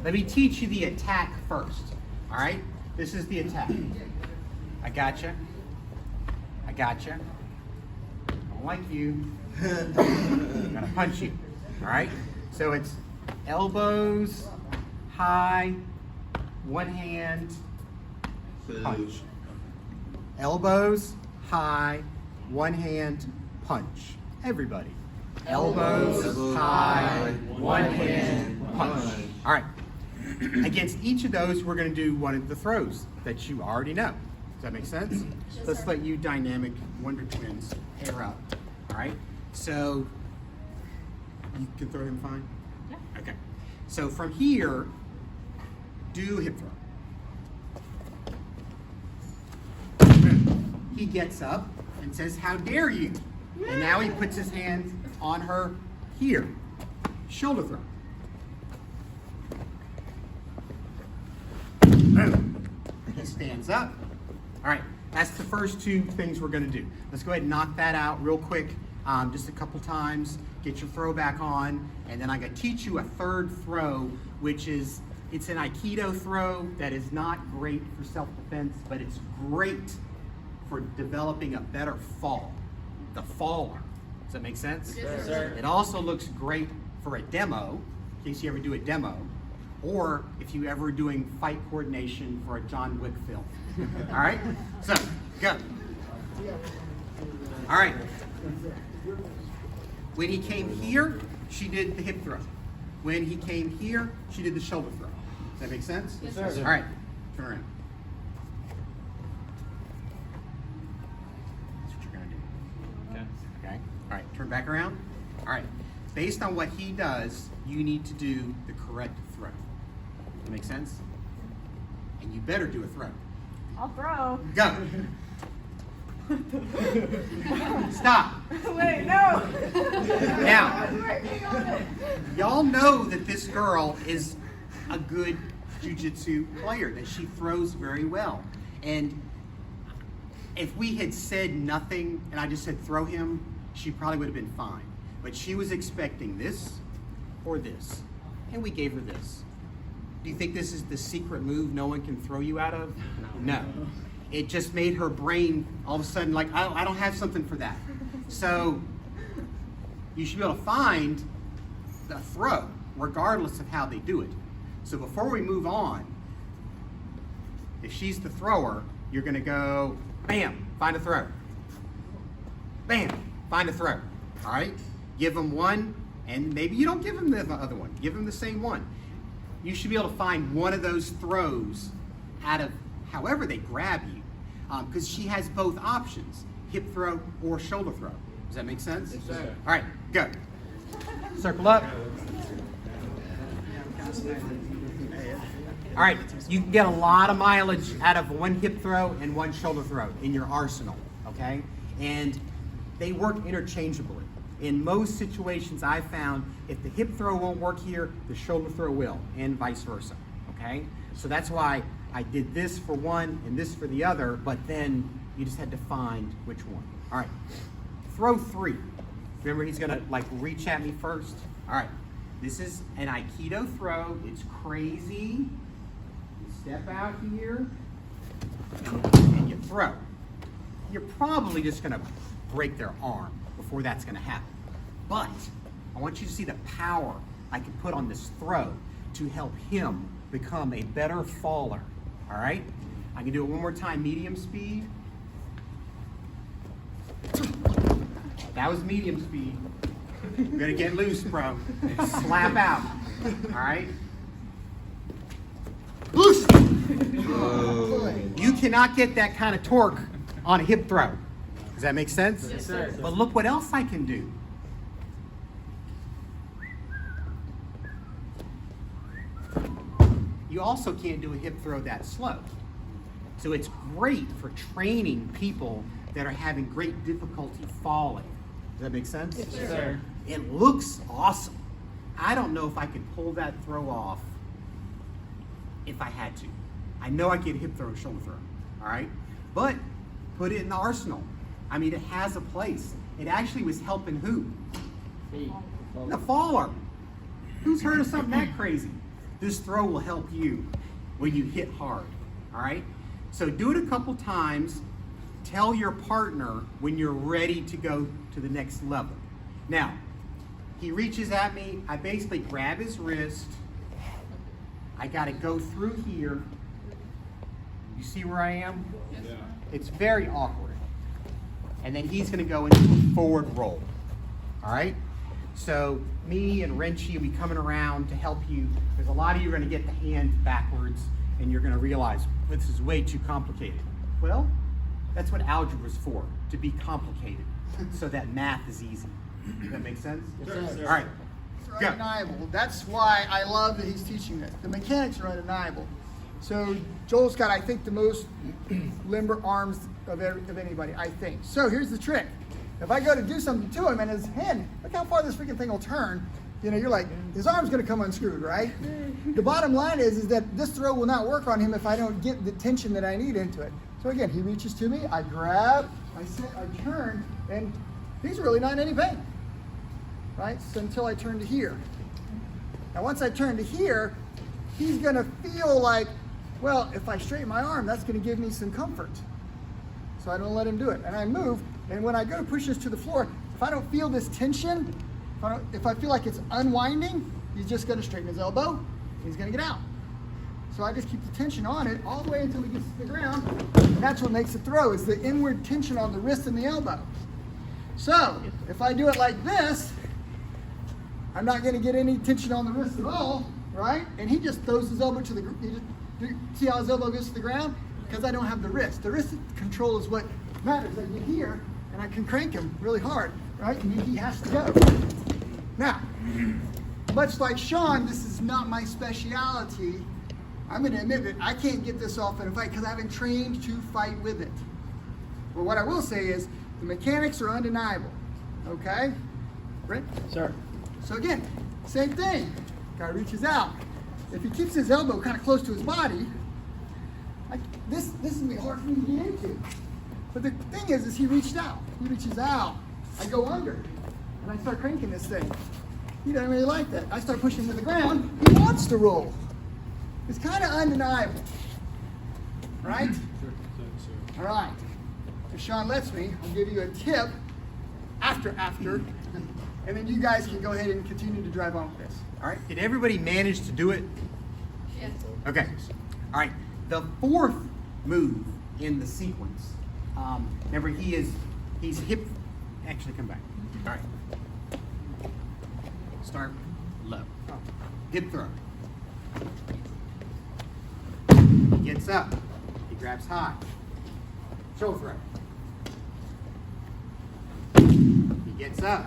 let me teach you the attack first. All right? This is the attack. I gotcha. I gotcha. I don't like you. I'm gonna punch you. All right? So it's elbows, high, one hand, punch. Elbows, high, one hand, punch. Everybody. Elbows, high, one hand, punch. All right. Against each of those, we're going to do one of the throws that you already know. Does that make sense? Let's let you dynamic Wonder Twins pair up. All right. So you can throw him fine? Yeah. Okay. So from here, do hip throw. He gets up and says, "How dare you?" And now he puts his hand on her here. Shoulder throw. Boom. He stands up. All right, that's the first two things we're going to do. Let's go ahead and knock that out real quick, just a couple times. Get your throw back on, and then I'm going to teach you a third throw, which is, it's an Aikido throw that is not great for self-defense, but it's great for developing a better fall. The faller. Does that make sense? Yes, sir. It also looks great for a demo, in case you ever do a demo, or if you ever doing fight coordination for a John Wick film. All right? So, go. All right. When he came here, she did the hip throw. When he came here, she did the shoulder throw. Does that make sense? Yes, sir. All right. Turn around. That's what you're going to do. Okay. Okay? All right. Turn back around. All right. Based on what he does, you need to do the correct throw. Does that make sense? And you better do a throw. I'll throw. Go. Stop. Wait, no. Now, I'm working on it. y'all know that this girl is a good Jiu-Jitsu player, that she throws very well. And if we had said nothing and I just said throw him, she probably would have been fine. But she was expecting this or this, and we gave her this. Do you think this is the secret move no one can throw you out of? No. It just made her brain all of a sudden like, I don't have something for that. So you should be able to find the throw, regardless of how they do it. So before we move on, if she's the thrower, you're gonna go, bam, find a throw. Bam, find a throw. All right? Give them one, and maybe you don't give them the other one. Give them the same one. You should be able to find one of those throws out of however they grab you, because she has both options, hip throw or shoulder throw. Does that make sense? Yes, sir. All right, go. Circle up. All right, you can get a lot of mileage out of one hip throw and one shoulder throw in your arsenal, okay? And they work interchangeably. In most situations I've found, if the hip throw won't work here, the shoulder throw will, and vice versa, okay? So that's why I did this for one and this for the other, but then you just had to find which one. All right, throw three. Remember, he's gonna like reach at me first. All right, this is an Aikido throw. It's crazy. You step out here and you throw. You're probably just gonna break their arm before that's gonna happen. But I want you to see the power I can put on this throw to help him become a better faller. All right? I can do it one more time, medium speed. That was medium speed. You're gonna get loose, bro. Slap out. All right? Loose! You cannot get that kind of torque on a hip throw. Does that make sense? Yes, sir. But look what else I can do. You also can't do a hip throw that slow. So it's great for training people that are having great difficulty falling. Does that make sense? Yes, sir. It looks awesome. I don't know if I could pull that throw off if I had to. I know I get hip throw, shoulder throw, all right? But put it in the arsenal. I mean, it has a place. It actually was helping who? The faller. Who's heard of something that crazy? this throw will help you when you hit hard, all right? So do it a couple times. Tell your partner when you're ready to go to the next level. Now, he reaches at me, I basically grab his wrist. I gotta go through here. You see where I am? Yeah. It's very awkward. And then he's gonna go into a forward roll, all right? So me and Renchi will be coming around to help you, because a lot of you are gonna get the hand backwards and you're gonna realize this is way too complicated. Well, that's what algebra is for, to be complicated, so that math is easy. Does that make sense? Yes, sir. All right, It's go. undeniable. That's why I love that he's teaching this. The mechanics are undeniable. So Joel's got, I think, the most limber arms of anybody, I think. So here's the trick. If I go to do something to him and his hand, look how far this freaking thing will turn. You know, you're like, his arm's gonna come unscrewed, right? The bottom line is that this throw will not work on him if I don't get the tension that I need into it. So again, he reaches to me, I grab, I turn, and he's really not in any pain, right? So until I turn to here. Now once I turn to here, he's gonna feel like, well, if I straighten my arm, that's gonna give me some comfort. So I don't let him do it. And I move, and when I go to push this to the floor, if I don't feel this tension, if I feel like it's unwinding, he's just gonna straighten his elbow, he's gonna get out. So I just keep the tension on it all the way until he gets to the ground. And that's what makes the throw, is the inward tension on the wrist and the elbow. So if I do it like this, I'm not gonna get any tension on the wrist at all, right? And he just throws his elbow to the ground. See how his elbow goes to the ground? Because I don't have the wrist. The wrist control is what matters. I get here, and I can crank him really hard, right? And he has to go. Now, much like Sean, this is not my speciality. I'm going to admit that I can't get this off in a fight because I haven't trained to fight with it. But what I will say is the mechanics are undeniable. Okay? Right? Sir. So again, same thing. Guy reaches out. If he keeps his elbow kind of close to his body, this is going to be hard for me to get into. But the thing is he reached out. He reaches out. I go under, and I start cranking this thing. He doesn't really like that. I start pushing him to the ground. He wants to roll. It's kind of undeniable, right? All right. If Sean lets me, I'll give you a tip after, and then you guys can go ahead and continue to drive on with this. All right, did everybody manage to do it? Yes. Okay, all right. The fourth move in the sequence, remember he's hip, actually come back. All right. Start low. Hip throw. He gets up. He grabs high. Shoulder throw. He gets up.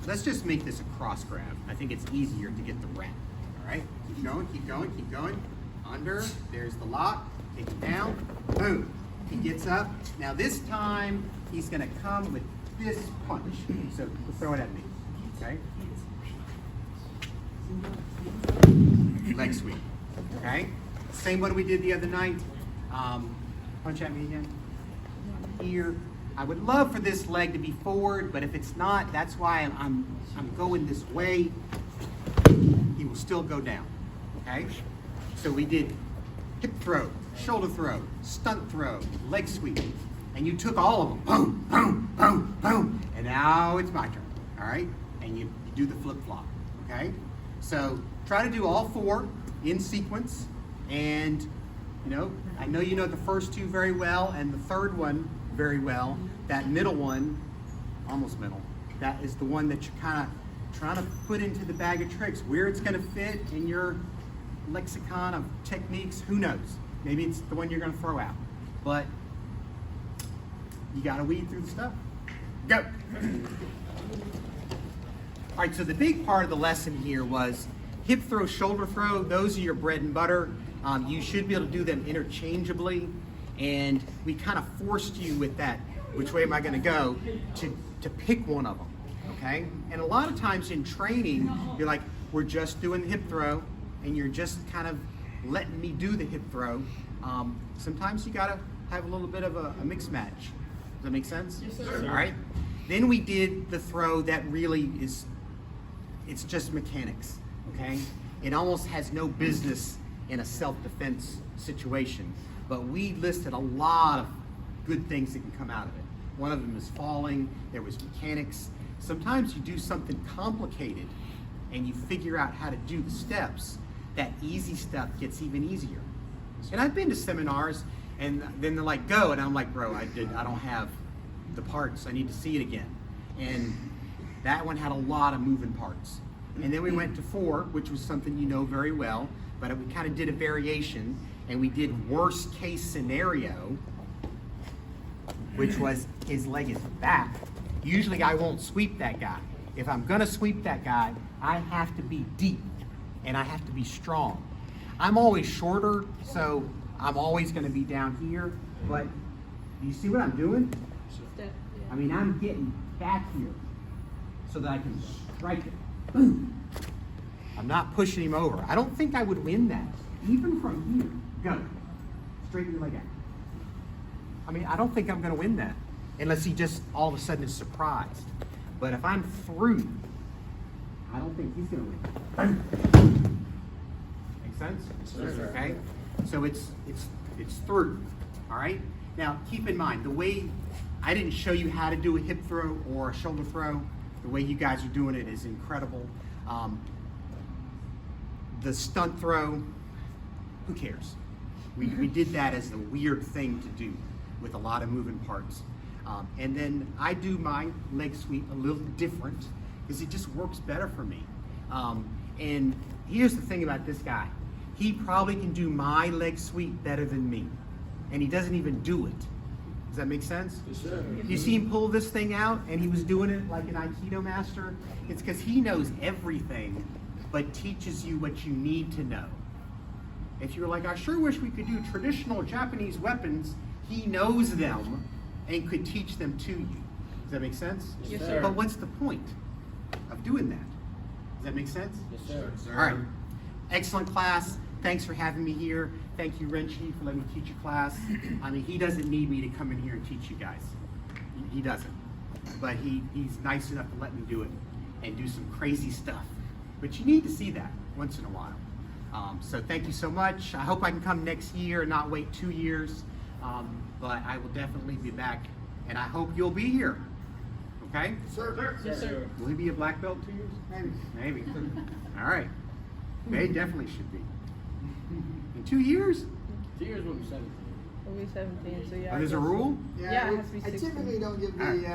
Let's just make this a cross grab. I think it's easier to get the wrap. All right? Keep going, keep going, keep going. Under. There's the lock. Take it down. Boom. He gets up. Now this time, he's going to come with this punch. So throw it at me. Okay? Leg sweep. Okay? Same one we did the other night. Punch at me again. Here. I would love for this leg to be forward, but if it's not, that's why I'm going this way. He will still go down. Okay? So we did hip throw, shoulder throw, stunt throw, leg sweep. And you took all of them. Boom, boom, boom, boom. And now it's my turn. All right? And you do the flip flop. Okay? So try to do all four in sequence. And, I know you know the first two very well and the third one very well. That middle one, almost middle, that is the one that you're kind of trying to put into the bag of tricks. Where it's going to fit in your lexicon of techniques, who knows? Maybe it's the one you're going to throw out. But you got to weed through the stuff. Go. All right, so the big part of the lesson here was hip throw, shoulder throw. Those are your bread and butter. You should be able to do them interchangeably. And we kind of forced you with that, which way am I going to go, to pick one of them, okay? And a lot of times in training, you're like, we're just doing the hip throw, and you're just kind of letting me do the hip throw. Sometimes you got to have a little bit of a mix match. Does that make sense? Yes, sir. All right. Then we did the throw that really is, it's just mechanics, okay? It almost has no business in a self-defense situation, but we listed a lot of good things that can come out of it. One of them is falling, there was mechanics. Sometimes you do something complicated and you figure out how to do the steps, that easy stuff gets even easier. And I've been to seminars and then they're like, go, and I'm like, bro, I don't have the parts, I need to see it again. And that one had a lot of moving parts. And then we went to 4, which was something you know very well, but we kind of did a variation, and we did worst case scenario, which was his leg is back. Usually I won't sweep that guy. If I'm gonna sweep that guy, I have to be deep and I have to be strong. I'm always shorter, so I'm always gonna be down here, but you see what I'm doing? I mean, I'm getting back here so that I can strike it. Boom. I'm not pushing him over. I don't think I would win that. Even from here, go. Straighten your leg out. I mean, I don't think I'm gonna win that unless he just all of a sudden is surprised. But if I'm through, I don't think he's gonna win. Make sense? Okay? So it's through, all right? Now, keep in mind, the way, I didn't show you how to do a hip throw or a shoulder throw. The way you guys are doing it is incredible. The stunt throw, who cares? We did that as a weird thing to do with a lot of moving parts. And then I do my leg sweep a little different because it just works better for me. And here's the thing about this guy. He probably can do my leg sweep better than me. And he doesn't even do it. Does that make sense? Yes, sir. You see him pull this thing out and he was doing it like an Aikido master? It's because he knows everything, but teaches you what you need to know. If you're like, I sure wish we could do traditional Japanese weapons, he knows them and could teach them to you. Does that make sense? Yes, sir. But what's the point of doing that? Does that make sense? Yes, sir. All right. Excellent class. Thanks for having me here. Thank you, Renchi, for letting me teach a class. I mean, he doesn't need me to come in here and teach you guys. He doesn't. But he's nice enough to let me do it and do some crazy stuff. But you need to see that once in a while. So thank you so much. I hope I can come next year and not wait 2 years. But I will definitely be back. And I hope you'll be here. Okay? Sir. Yes, sir. Will he be a black belt in 2 years? Maybe. All right. They definitely should be. In 2 years? 2 years will be 17. We'll be 17, so yeah. Oh, there's a rule? Yeah, it has to be I 16. typically don't give All right. the